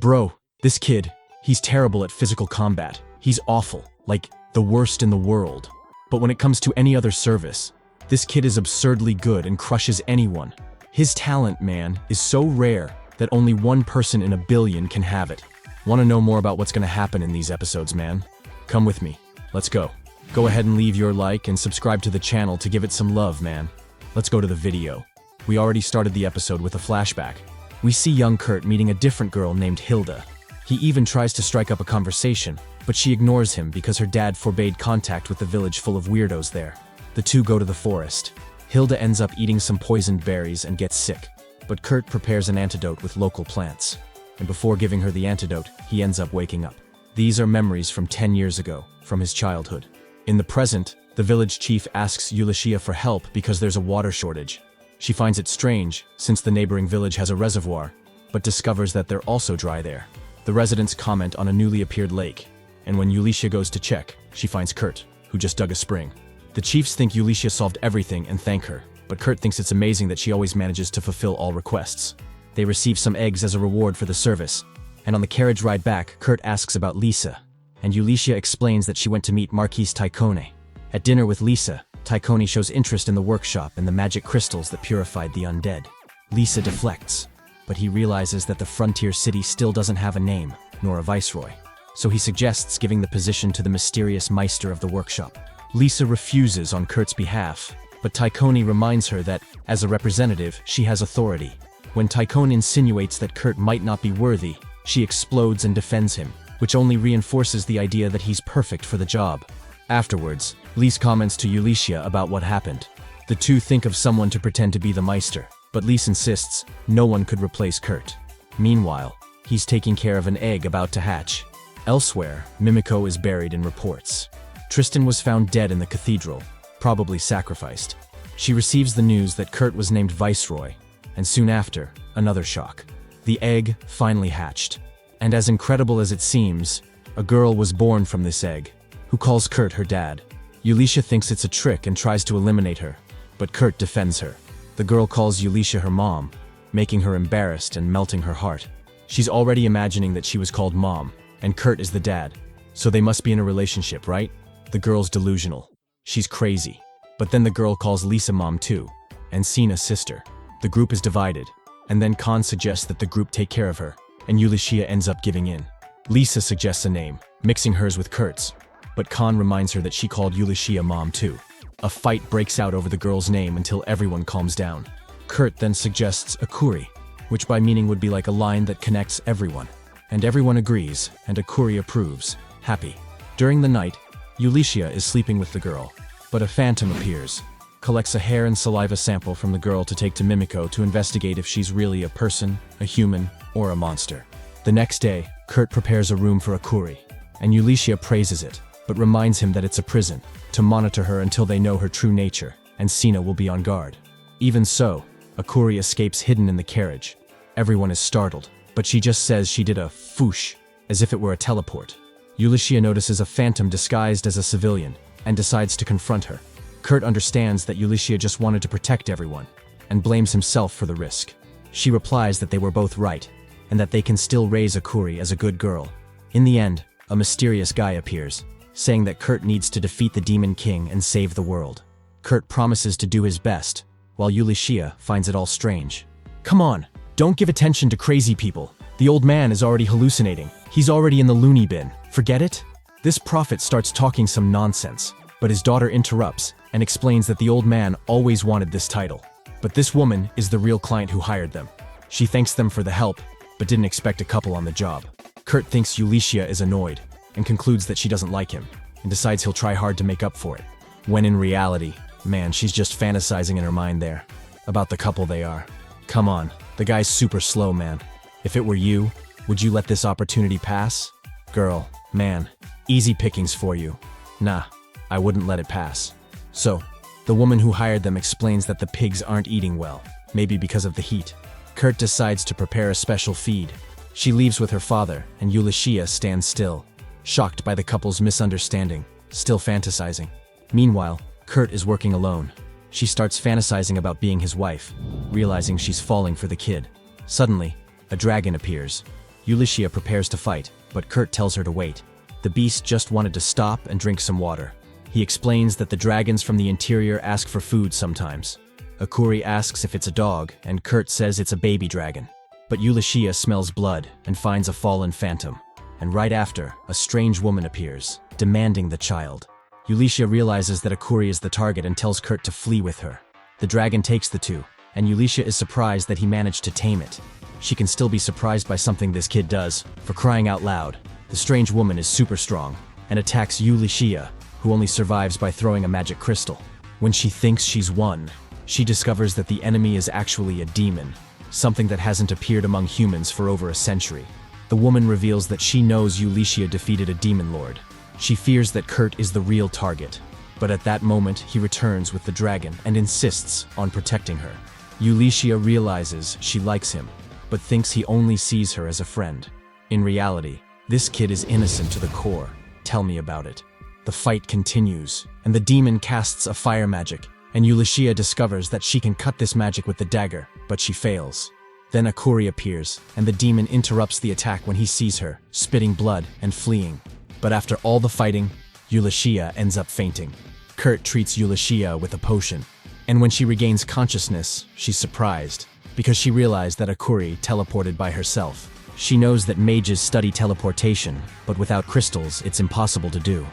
Bro, this kid, he's terrible at physical combat. He's awful, like the worst in the world. But when it comes to any other service, this kid is absurdly good and crushes anyone. His talent, man, is so rare that only one person in a billion can have it. Want to know more about what's going to happen in these episodes, man? Come with me. Let's go. Go ahead and leave your like and subscribe to the channel to give it some love, man. Let's go to the video. We already started the episode with a flashback. We see young Kurt meeting a different girl named Hilda. He even tries to strike up a conversation, but she ignores him because her dad forbade contact with the village full of weirdos there. The two go to the forest. Hilda ends up eating some poisoned berries and gets sick, but Kurt prepares an antidote with local plants. And before giving her the antidote, he ends up waking up. These are memories from 10 years ago, from his childhood. In the present, the village chief asks Ulysses for help because there's a water shortage. She finds it strange, since the neighboring village has a reservoir, but discovers that they're also dry there. The residents comment on a newly appeared lake, and when Ulysses goes to check, she finds Kurt, who just dug a spring. The chiefs think Ulysses solved everything and thank her, but Kurt thinks it's amazing that she always manages to fulfill all requests. They receive some eggs as a reward for the service, and on the carriage ride back, Kurt asks about Lisa, and Ulysses explains that she went to meet Marquise Taikone. At dinner with Lisa, Taikone shows interest in the workshop and the magic crystals that purified the undead. Lisa deflects, but he realizes that the frontier city still doesn't have a name, nor a viceroy, so he suggests giving the position to the mysterious Meister of the workshop. Lisa refuses on Kurt's behalf, but Taikone reminds her that, as a representative, she has authority. When Taikone insinuates that Kurt might not be worthy, she explodes and defends him, which only reinforces the idea that he's perfect for the job. Afterwards, Lise comments to Ulysses about what happened. The two think of someone to pretend to be the Meister, but Lise insists no one could replace Kurt. Meanwhile, he's taking care of an egg about to hatch. Elsewhere, Mimiko is buried in reports. Tristan was found dead in the cathedral, probably sacrificed. She receives the news that Kurt was named Viceroy, and soon after, another shock. The egg finally hatched. And as incredible as it seems, a girl was born from this egg, who calls Kurt her dad. Ulysses thinks it's a trick and tries to eliminate her, but Kurt defends her. The girl calls Ulysses her mom, making her embarrassed and melting her heart. She's already imagining that she was called mom, and Kurt is the dad, so they must be in a relationship, right? The girl's delusional. She's crazy. But then the girl calls Lisa mom too, and Sina sister. The group is divided, and then Khan suggests that the group take care of her, and Ulysses ends up giving in. Lisa suggests a name, mixing hers with Kurt's, but Khan reminds her that she called Ulysses mom too. A fight breaks out over the girl's name until everyone calms down. Kurt then suggests Akuri, which by meaning would be like a line that connects everyone. And everyone agrees, and Akuri approves, happy. During the night, Ulysses is sleeping with the girl, but a phantom appears, collects a hair and saliva sample from the girl to take to Mimiko to investigate if she's really a person, a human, or a monster. The next day, Kurt prepares a room for Akuri, and Ulysses praises it, but reminds him that it's a prison, to monitor her until they know her true nature, and Sina will be on guard. Even so, Akuri escapes hidden in the carriage. Everyone is startled, but she just says she did a foosh, as if it were a teleport. Ulysses notices a phantom disguised as a civilian, and decides to confront her. Kurt understands that Ulysses just wanted to protect everyone, and blames himself for the risk. She replies that they were both right, and that they can still raise Akuri as a good girl. In the end, a mysterious guy appears, saying that Kurt needs to defeat the Demon King and save the world. Kurt promises to do his best, while Ulysses finds it all strange. Come on, don't give attention to crazy people. The old man is already hallucinating. He's already in the loony bin. Forget it? This prophet starts talking some nonsense, but his daughter interrupts and explains that the old man always wanted this title. But this woman is the real client who hired them. She thanks them for the help, but didn't expect a couple on the job. Kurt thinks Ulysses is annoyed, and concludes that she doesn't like him, and decides he'll try hard to make up for it. When in reality, man, she's just fantasizing in her mind there, about the couple they are. Come on, the guy's super slow, man. If it were you, would you let this opportunity pass? Girl, man, easy pickings for you. Nah, I wouldn't let it pass. So, the woman who hired them explains that the pigs aren't eating well, maybe because of the heat. Kurt decides to prepare a special feed. She leaves with her father, and Ulysses stands still, shocked by the couple's misunderstanding, still fantasizing. Meanwhile, Kurt is working alone. She starts fantasizing about being his wife, realizing she's falling for the kid. Suddenly, a dragon appears. Ulysses prepares to fight, but Kurt tells her to wait. The beast just wanted to stop and drink some water. He explains that the dragons from the interior ask for food sometimes. Akuri asks if it's a dog, and Kurt says it's a baby dragon. But Ulysses smells blood and finds a fallen phantom. And right after, a strange woman appears, demanding the child. Ulysses realizes that Akuri is the target and tells Kurt to flee with her. The dragon takes the two, and Ulysses is surprised that he managed to tame it. She can still be surprised by something this kid does. For crying out loud, the strange woman is super strong and attacks Ulysses, who only survives by throwing a magic crystal. When she thinks she's won, she discovers that the enemy is actually a demon, something that hasn't appeared among humans for over a century. The woman reveals that she knows Ulysses defeated a demon lord. She fears that Kurt is the real target, but at that moment he returns with the dragon and insists on protecting her. Ulysses realizes she likes him, but thinks he only sees her as a friend. In reality, this kid is innocent to the core. Tell me about it. The fight continues, and the demon casts a fire magic, and Ulysses discovers that she can cut this magic with the dagger, but she fails. Then Akuri appears, and the demon interrupts the attack when he sees her, spitting blood and fleeing. But after all the fighting, Ulysses ends up fainting. Kurt treats Ulysses with a potion, and when she regains consciousness, she's surprised, because she realized that Akuri teleported by herself. She knows that mages study teleportation, but without crystals, it's impossible to do.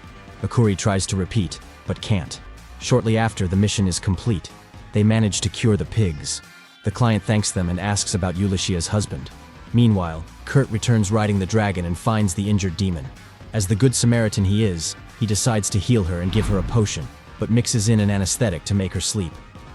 Akuri tries to repeat, but can't. Shortly after, the mission is complete. They manage to cure the pigs. The client thanks them and asks about Ulysses' husband. Meanwhile, Kurt returns riding the dragon and finds the injured demon. As the good Samaritan he is, he decides to heal her and give her a potion, but mixes in an anesthetic to make her sleep.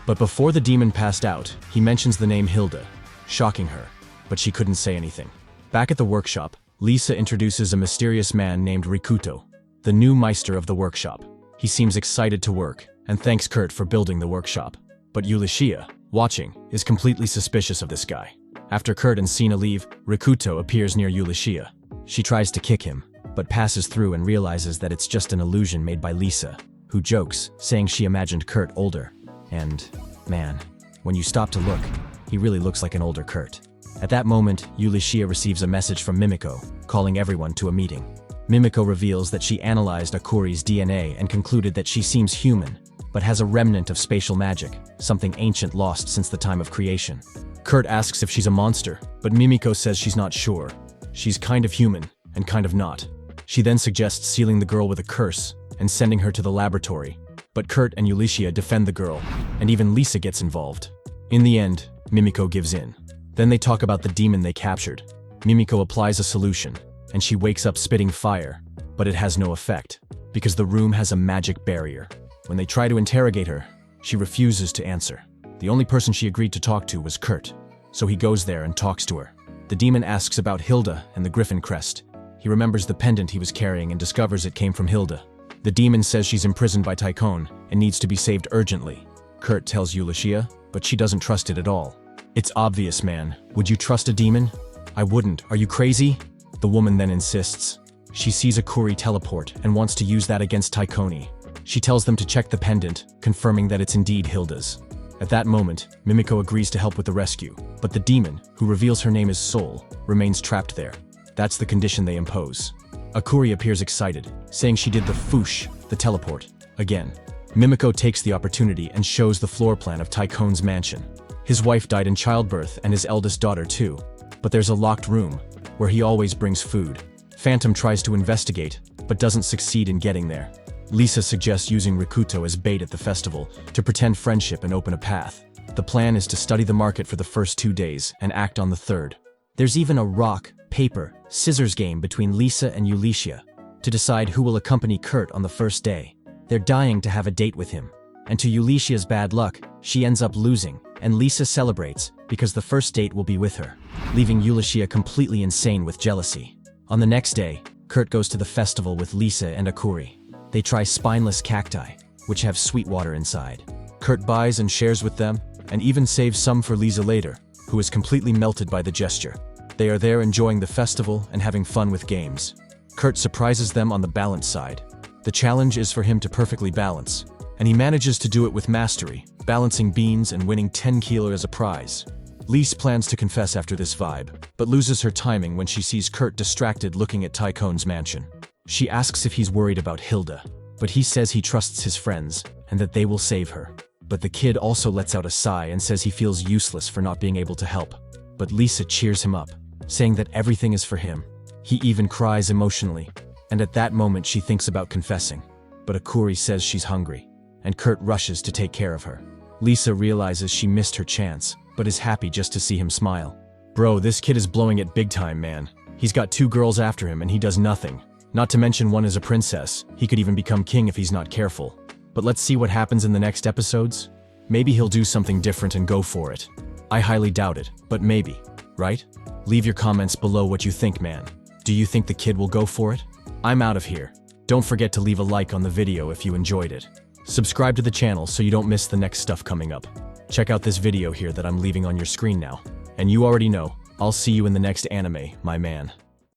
But before the demon passed out, he mentions the name Hilda, shocking her, but she couldn't say anything. Back at the workshop, Lisa introduces a mysterious man named Rikuto, the new Meister of the workshop. He seems excited to work, and thanks Kurt for building the workshop. But Ulysses, watching, is completely suspicious of this guy. After Kurt and Sina leave, Rikuto appears near Ulysses. She tries to kick him, but passes through and realizes that it's just an illusion made by Lisa, who jokes, saying she imagined Kurt older. And, man, when you stop to look, he really looks like an older Kurt. At that moment, Ulysses receives a message from Mimiko, calling everyone to a meeting. Mimiko reveals that she analyzed Akuri's DNA and concluded that she seems human, but has a remnant of spatial magic, something ancient lost since the time of creation. Kurt asks if she's a monster, but Mimiko says she's not sure. She's kind of human, and kind of not. She then suggests sealing the girl with a curse and sending her to the laboratory. But Kurt and Ulysses defend the girl, and even Lisa gets involved. In the end, Mimiko gives in. Then they talk about the demon they captured. Mimiko applies a solution, and she wakes up spitting fire, but it has no effect, because the room has a magic barrier. When they try to interrogate her, she refuses to answer. The only person she agreed to talk to was Kurt, so he goes there and talks to her. The demon asks about Hilda and the griffin crest. He remembers the pendant he was carrying and discovers it came from Hilda. The demon says she's imprisoned by Tycoon and needs to be saved urgently. Kurt tells Ulysses, but she doesn't trust it at all. It's obvious, man. Would you trust a demon? I wouldn't. Are you crazy? The woman then insists. She sees Akuri teleport and wants to use that against Tycoon. She tells them to check the pendant, confirming that it's indeed Hilda's. At that moment, Mimiko agrees to help with the rescue, but the demon, who reveals her name is Soul, remains trapped there. That's the condition they impose. Akuri appears excited, saying she did the foosh, the teleport, again. Mimiko takes the opportunity and shows the floor plan of Tycoon's mansion. His wife died in childbirth and his eldest daughter too, but there's a locked room, where he always brings food. Phantom tries to investigate, but doesn't succeed in getting there. Lisa suggests using Rikuto as bait at the festival to pretend friendship and open a path. The plan is to study the market for the first 2 days and act on the third. There's even a rock, paper, scissors game between Lisa and Ulysses to decide who will accompany Kurt on the first day. They're dying to have a date with him. And to Ulysses' bad luck, she ends up losing, and Lisa celebrates because the first date will be with her, leaving Ulysses completely insane with jealousy. On the next day, Kurt goes to the festival with Lisa and Akuri. They try spineless cacti, which have sweet water inside. Kurt buys and shares with them, and even saves some for Lisa later, who is completely melted by the gesture. They are there enjoying the festival and having fun with games. Kurt surprises them on the balance side. The challenge is for him to perfectly balance, and he manages to do it with mastery, balancing beans and winning 10 kilo as a prize. Lise plans to confess after this vibe, but loses her timing when she sees Kurt distracted looking at Tycoon's mansion. She asks if he's worried about Hilda, but he says he trusts his friends and that they will save her. But the kid also lets out a sigh and says he feels useless for not being able to help. But Lisa cheers him up, saying that everything is for him. He even cries emotionally, and at that moment she thinks about confessing. But Akuri says she's hungry, and Kurt rushes to take care of her. Lisa realizes she missed her chance, but is happy just to see him smile. Bro, this kid is blowing it big time, man. He's got 2 girls after him and he does nothing. Not to mention one is a princess. He could even become king if he's not careful. But let's see what happens in the next episodes. Maybe he'll do something different and go for it. I highly doubt it, but maybe, right? Leave your comments below what you think, man. Do you think the kid will go for it? I'm out of here. Don't forget to leave a like on the video if you enjoyed it. Subscribe to the channel so you don't miss the next stuff coming up. Check out this video here that I'm leaving on your screen now. And you already know, I'll see you in the next anime, my man.